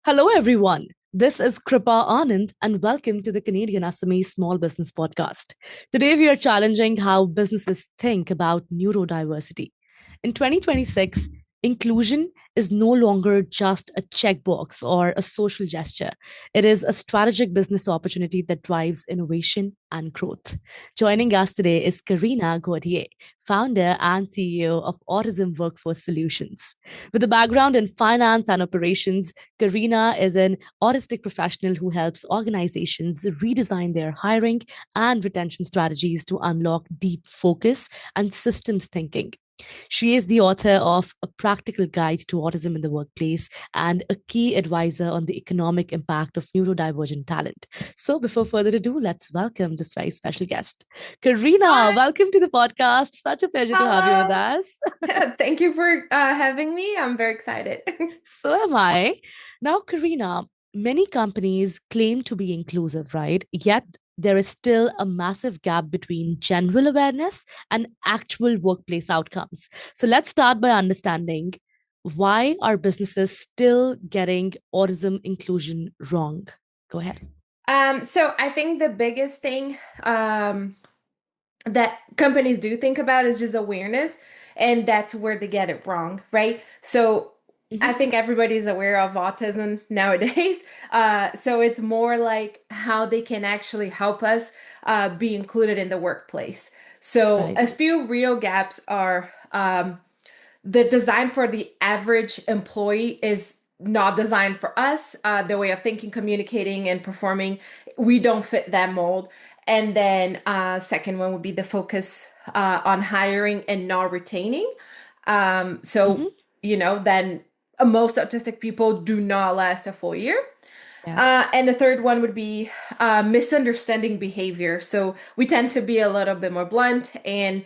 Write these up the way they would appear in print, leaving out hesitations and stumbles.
Hello, everyone. This is Kripa Anand, and welcome to the Canadian SME Small Business Podcast. Today, we are challenging how businesses think about neurodiversity. In 2026, inclusion is no longer just a checkbox or a social gesture. It is a strategic business opportunity that drives innovation and growth. Joining us today is Karina Gaudier, founder and CEO of Autism Workforce Solutions. With a background in finance and operations, Karina is an autistic professional who helps organizations redesign their hiring and retention strategies to unlock deep focus and systems thinking. She is the author of A Practical Guide to Autism in the Workplace and a key advisor on the economic impact of neurodivergent talent. So, before further ado, let's welcome this very special guest. Karina, Hi. welcome to the podcast. Such a pleasure to have you with Hello. us. Thank you for having me. I'm very excited. So am I. Now, Karina, many companies claim to be inclusive, right? Yet there is still a massive gap between general awareness and actual workplace outcomes. So let's start by understanding why are businesses still getting autism inclusion wrong? Go ahead. So I think the biggest thing that companies do think about is just awareness, and that's where they get it wrong, right? So I Mhm. think everybody's aware of autism nowadays. So it's more like how they can actually help us be included in the workplace. So Right. a few real gaps are the design for the average employee is not designed for us. The way of thinking, communicating, and performing, we don't fit that mold. And then, second one would be the focus on hiring and not retaining. So, Mhm. then most autistic people do not last a full year. Yeah. And the third one would be misunderstanding behavior. So we tend to be a little bit more blunt and,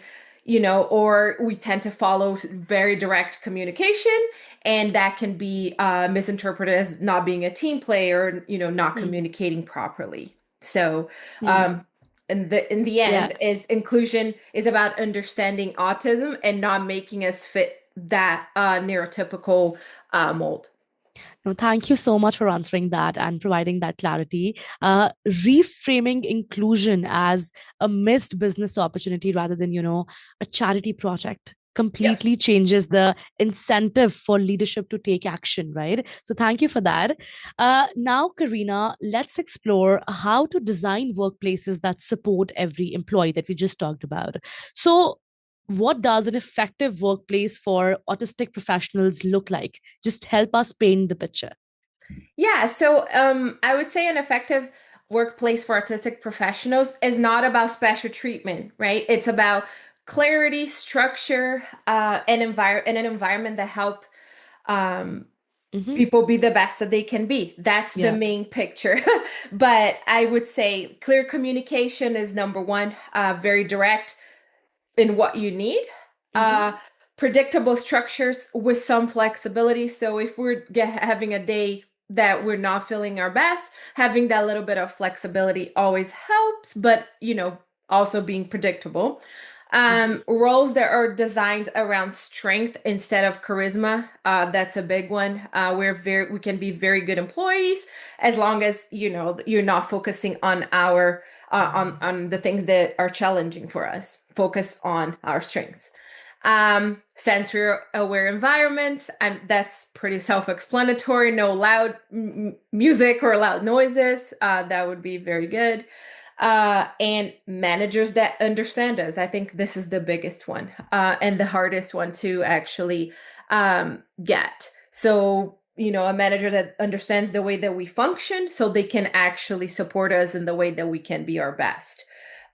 or we tend to follow very direct communication. And that can be misinterpreted as not being a team player, not Hmm. communicating properly. So, Hmm. um, in the Yeah. end, is inclusion is about understanding autism and not making us fit that neurotypical mold. No, thank you so much for answering that and providing that clarity. Reframing inclusion as a missed business opportunity rather than, a charity project Yep. completely changes the incentive for leadership to take action, right? So thank you for that. Now, Karina, let's explore how to design workplaces that support every employee that we just talked about. So, what does an effective workplace for autistic professionals look like? Just help us paint the picture. Yeah, so I would say an effective workplace for autistic professionals is not about special treatment, right? It's about clarity, structure, and an environment that help um, Hmm. people be the best that they can be. That's the Yeah. main picture. But I would say clear communication is number one, very direct in what you need. Hmm. Uh, Predictable structures with some flexibility. So if we're having a day that we're not feeling our best, having that little bit of flexibility always helps, but also being predictable. Hmm. Roles that are designed around strength instead of charisma. That's a big one. We can be very good employees as long as you're not focusing on our on the things that are challenging for us. Focus on our strengths. Sensory aware environments. That's pretty self-explanatory. No loud music or loud noises. That would be very good. And managers that understand us. I think this is the biggest one and the hardest one to actually get. So, a manager that understands the way that we function so they can actually support us in the way that we can be our best.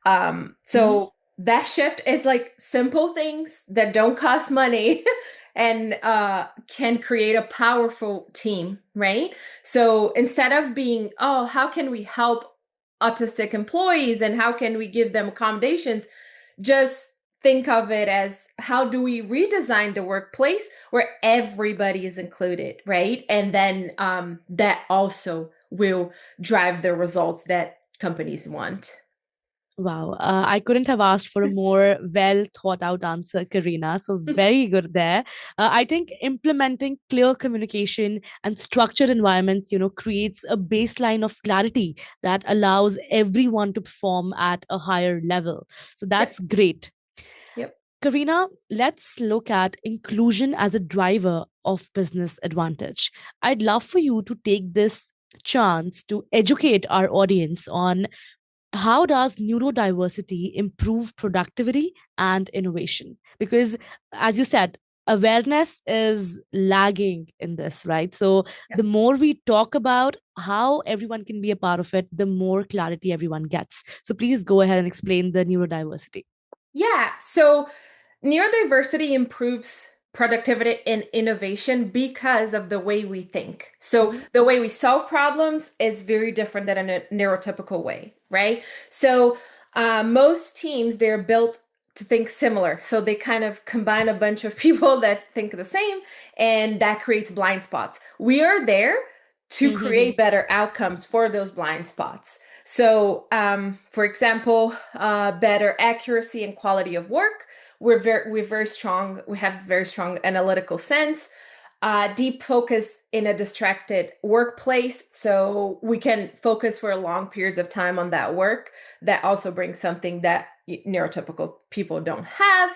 Hmm. So that shift is like simple things that don't cost money and can create a powerful team, right? So instead of being, oh, how can we help autistic employees and how can we give them accommodations, just think of it as how do we redesign the workplace where everybody is included, right? And then that also will drive the results that companies want. Wow, I couldn't have asked for a more well thought out answer, Karina. So, very good there. I think implementing clear communication and structured environments, creates a baseline of clarity that allows everyone to perform at a higher level. So, Yep. that's great. Yep. Karina, let's look at inclusion as a driver of business advantage. I'd love for you to take this chance to educate our audience on how does neurodiversity improve productivity and innovation? Because, as you said, awareness is lagging in this, right? So, Yep. the more we talk about how everyone can be a part of it, the more clarity everyone gets. So, please go ahead and explain the neurodiversity. Yeah. So neurodiversity improves productivity and innovation because of the way we think. So, Mhm. the way we solve problems is very different than a neurotypical way, right? So, most teams, they're built to think similar. So, they kind of combine a bunch of people that think the same, and that creates blind spots. We are there to Mhm. create better outcomes for those blind spots. So, for example, better accuracy and quality of work. We're very strong. We have very strong analytical sense. Deep focus in a distracted workplace, so we can focus for long periods of time on that work. That also brings something that neurotypical people don't have.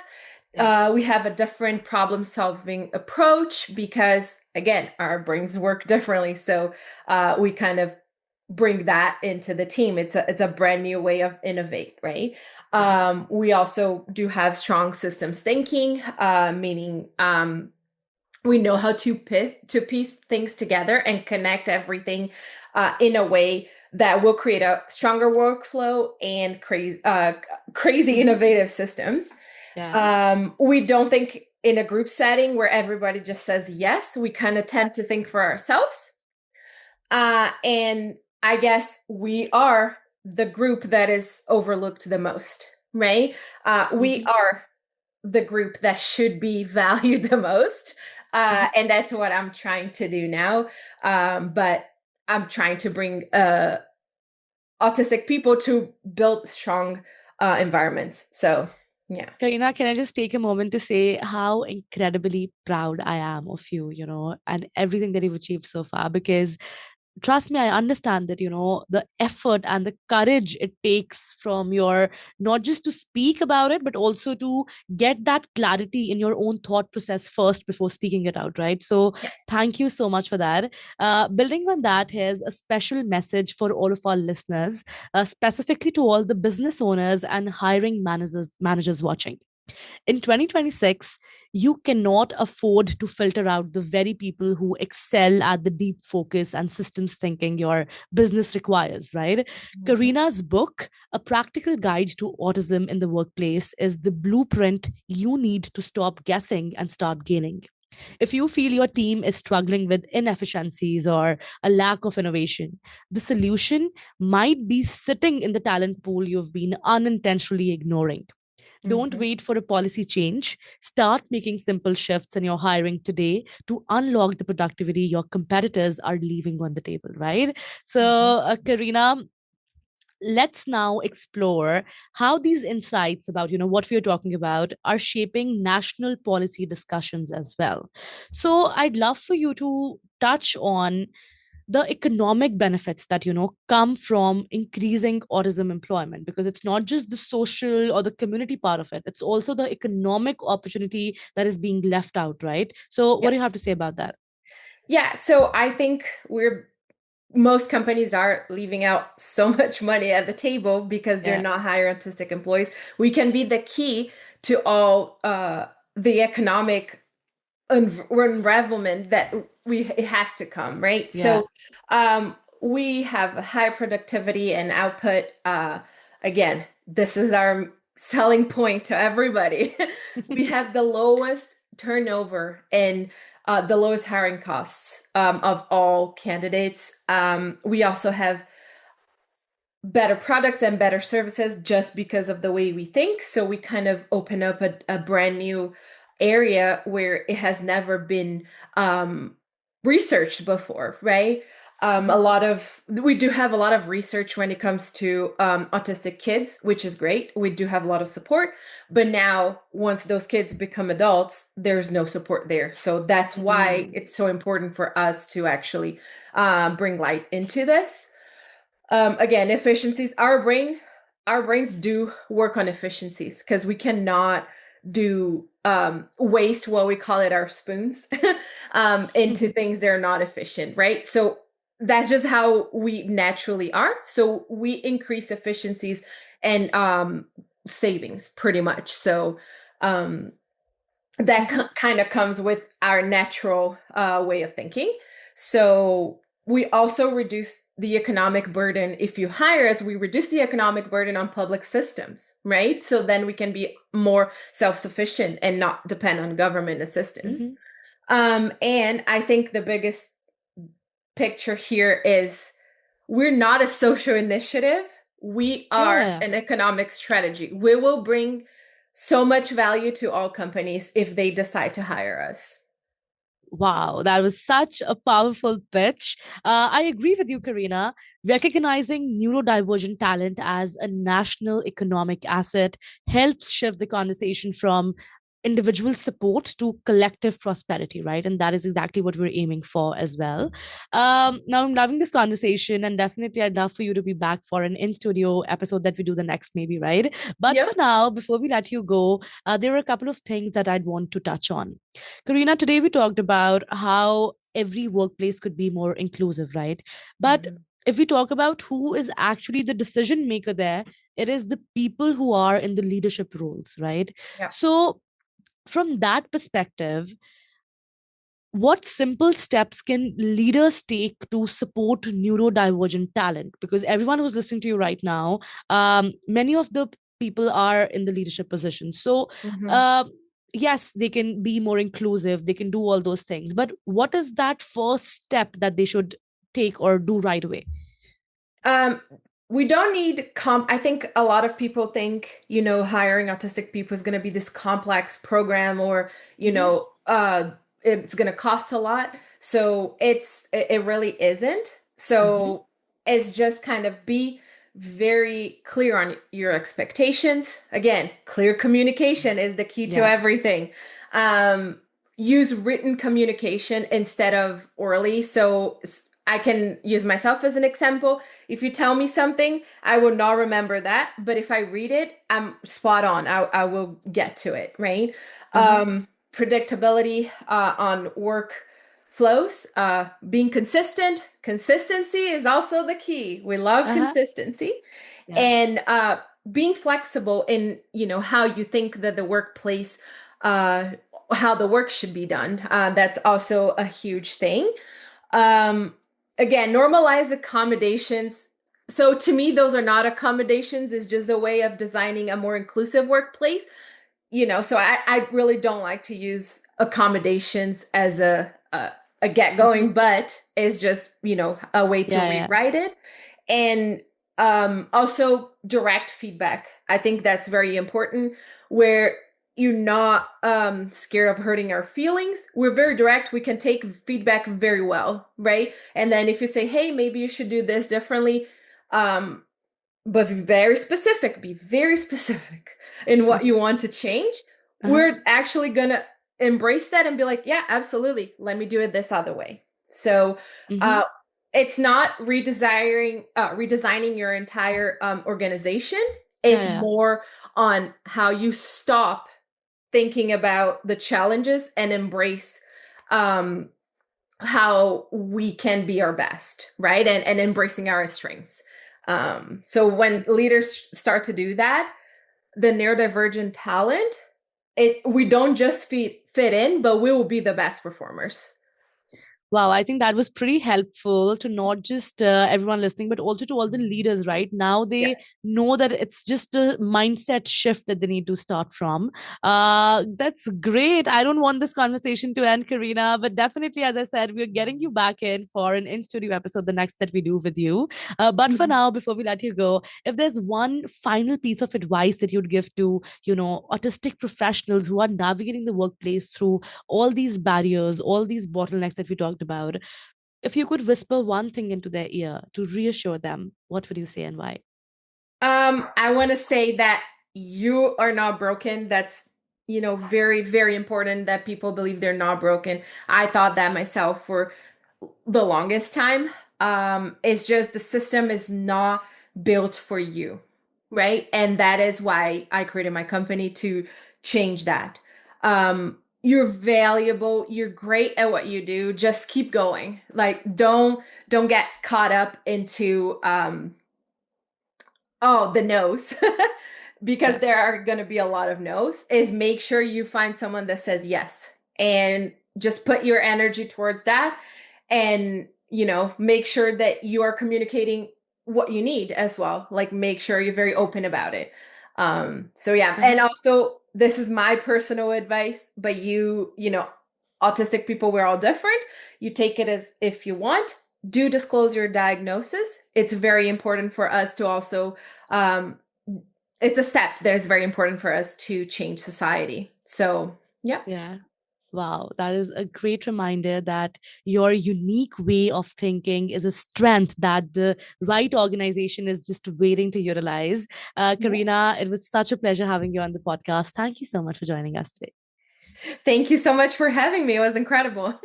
Yeah. We have a different problem solving approach because, again, our brains work differently. So we kind of bring that into the team. It's a brand new way of innovate, right? Yeah. We also do have strong systems thinking, meaning we know how to piece things together and connect everything in a way that will create a stronger workflow and crazy Mhm. innovative systems. Yeah. We don't think in a group setting where everybody just says yes. We kind of tend to think for ourselves. And I guess we are the group that is overlooked the most, right? We Mhm. are the group that should be valued the most. Mhm. And that's what I'm trying to do now. But I'm trying to bring autistic people to build strong environments. So, yeah. Karina, can I just take a moment to say how incredibly proud I am of you, and everything that you've achieved so far? Because trust me, I understand that, the effort and the courage it takes from your, not just to speak about it, but also to get that clarity in your own thought process first before speaking it out, right? So Yeah. thank you so much for that. Building on that, here's a special message for all of our listeners, specifically to all the business owners and hiring managers watching. In 2026, you cannot afford to filter out the very people who excel at the deep focus and systems thinking your business requires, right? Mhm. Karina's book, A Practical Guide to Autism in the Workplace, is the blueprint you need to stop guessing and start gaining. If you feel your team is struggling with inefficiencies or a lack of innovation, the solution might be sitting in the talent pool you've been unintentionally ignoring. Don't Mhm. wait for a policy change. Start making simple shifts in your hiring today to unlock the productivity your competitors are leaving on the table, right? So, Mhm. Karina, let's now explore how these insights about what we are talking about are shaping national policy discussions as well. So I'd love for you to touch on the economic benefits that come from increasing autism employment, because it's not just the social or the community part of it, it's also the economic opportunity that is being left out, right? So what Yeah. do you have to say about that? Yeah. So I think most companies are leaving out so much money at the table because they're Yeah. not hiring autistic employees. We can be the key to all the economic unravelment that it has to come, right? Yeah. So we have high productivity and output. Again, this is our selling point to everybody. We have the lowest turnover and the lowest hiring costs of all candidates. We also have better products and better services just because of the way we think. So we kind of open up a brand new area where it has never been researched before, right? We do have a lot of research when it comes to autistic kids, which is great. We do have a lot of support, but now once those kids become adults, there's no support there. So that's why Mm. it's so important for us to actually bring light into this. Again, efficiencies. Our brains do work on efficiencies because we cannot do waste, well, we call it our spoons, into things that are not efficient, right? So that's just how we naturally are. So we increase efficiencies and savings pretty much. So um, that Mhm. kind of comes with our natural way of thinking. So we also reduce the economic burden. If you hire us, we reduce the economic burden on public systems, right? So then we can be more self-sufficient and not depend on government assistance. Mhm. And I think the biggest picture here is we're not a social initiative. We Yeah, are yeah. an economic strategy. We will bring so much value to all companies if they decide to hire us. Wow, that was such a powerful pitch. I agree with you, Karina. Recognizing neurodivergent talent as a national economic asset helps shift the conversation from individual support to collective prosperity, right? And that is exactly what we're aiming for as well. Now, I'm loving this conversation, and definitely I'd love for you to be back for an in studio episode that we do the next, maybe, right? But for Yep. now, before we let you go, there are a couple of things that I'd want to touch on. Karina, today we talked about how every workplace could be more inclusive, right? But Mhm. if we talk about who is actually the decision maker there, it is the people who are in the leadership roles, right? Yep. So, from that perspective, what simple steps can leaders take to support neurodivergent talent? Because everyone who's listening to you right now, many of the people are in the leadership position. So, Mhm. um, yes, they can be more inclusive, they can do all those things. But what is that first step that they should take or do right away? Um, we don't need I think a lot of people think, hiring autistic people is going to be this complex program or, Hmm. it's going to cost a lot. So it really isn't. Hmm. So it's just kind of be very clear on your expectations. Again, clear communication is the key to Yeah. everything. Um, use written communication instead of orally. So I can use myself as an example. If you tell me something, I will not remember that. But if I read it, I'm spot on. I will get to it, right? Uh-huh. Predictability on work flows, being consistent. Consistency is also the key. We love Uh-huh. consistency. Yeah. And being flexible in, how you think that the workplace, uh, how the work should be done. That's also a huge thing. Um, Again, normalize accommodations. So to me, those are not accommodations, it's just a way of designing a more inclusive workplace. So I really don't like to use accommodations as a get Hmm. going, but it's just, a way to Yeah, yeah. rewrite it. And also direct feedback. I think that's very important where you're not scared of hurting our feelings. We're very direct. We can take feedback very well, right? And then if you say, hey, maybe you should do this differently, um, but be very specific in what you want to change. Uh-huh. We're actually going to embrace that and be like, yeah, absolutely. Let me do it this other way. So, Hmm. uh, it's not redesigning your entire organization. Yeah, Is yeah. more on how you stop thinking about the challenges and embrace um, how we can be our best, right? And embracing our strengths. So when leaders start to do that, the neurodivergent talent, we don't just fit in, but we will be the best performers. Wow, I think that was pretty helpful to not just everyone listening, but also to all the leaders, right? Now Yeah. they know that it's just a mindset shift that they need to start from. That's great. I don't want this conversation to end, Karina, but definitely, as I said, we're getting you back in for an in studio episode, the next that we do with you. But for Mhm. now, before we let you go, if there's one final piece of advice that you'd give to, autistic professionals who are navigating the workplace through all these barriers, all these bottlenecks that we talked about, If you could whisper one thing into their ear to reassure them, what would you say and why? I want to say that you are not broken. That's, very, very important that people believe they're not broken. I thought that myself for the longest time. It's just the system is not built for you, right? And that is why I created my company to change that. You're valuable. You're great at what you do. Just keep going. Like don't get caught up into the no's. Because Yeah. there are going to be a lot of no's, is make sure you find someone that says yes and just put your energy towards that, and make sure that you are communicating what you need as well. Like, make sure you're very open about it. So yeah. Uh-huh. And also, this is my personal advice, but autistic people, we're all different. You take it as if you want. Do disclose your diagnosis. It's very important for us to also um, it's a step that is very important for us to change society. So, yeah. Yeah. Wow, that is a great reminder that your unique way of thinking is a strength that the right organization is just waiting to utilize. Yeah. Karina, it was such a pleasure having you on the podcast. Thank you so much for joining us today. Thank you so much for having me. It was incredible.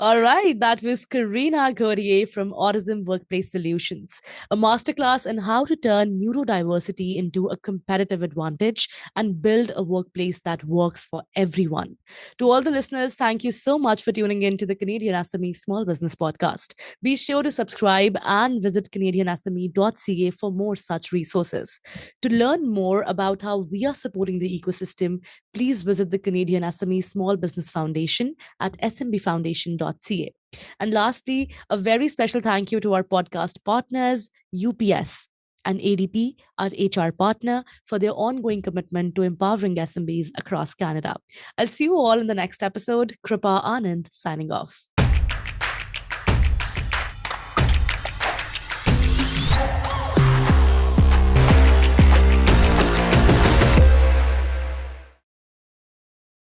All right, that was Karina Gaudier from Autism Workplace Solutions, a masterclass on how to turn neurodiversity into a competitive advantage and build a workplace that works for everyone. To all the listeners, thank you so much for tuning in to the Canadian SME Small Business Podcast. Be sure to subscribe and visit CanadianSME.ca for more such resources. To learn more about how we are supporting the ecosystem, please visit the Canadian SME Small Business Foundation at smbfoundation.ca. And lastly, a very special thank you to our podcast partners, UPS and ADP, our HR partner, for their ongoing commitment to empowering SMBs across Canada. I'll see you all in the next episode. Kripa Anand signing off.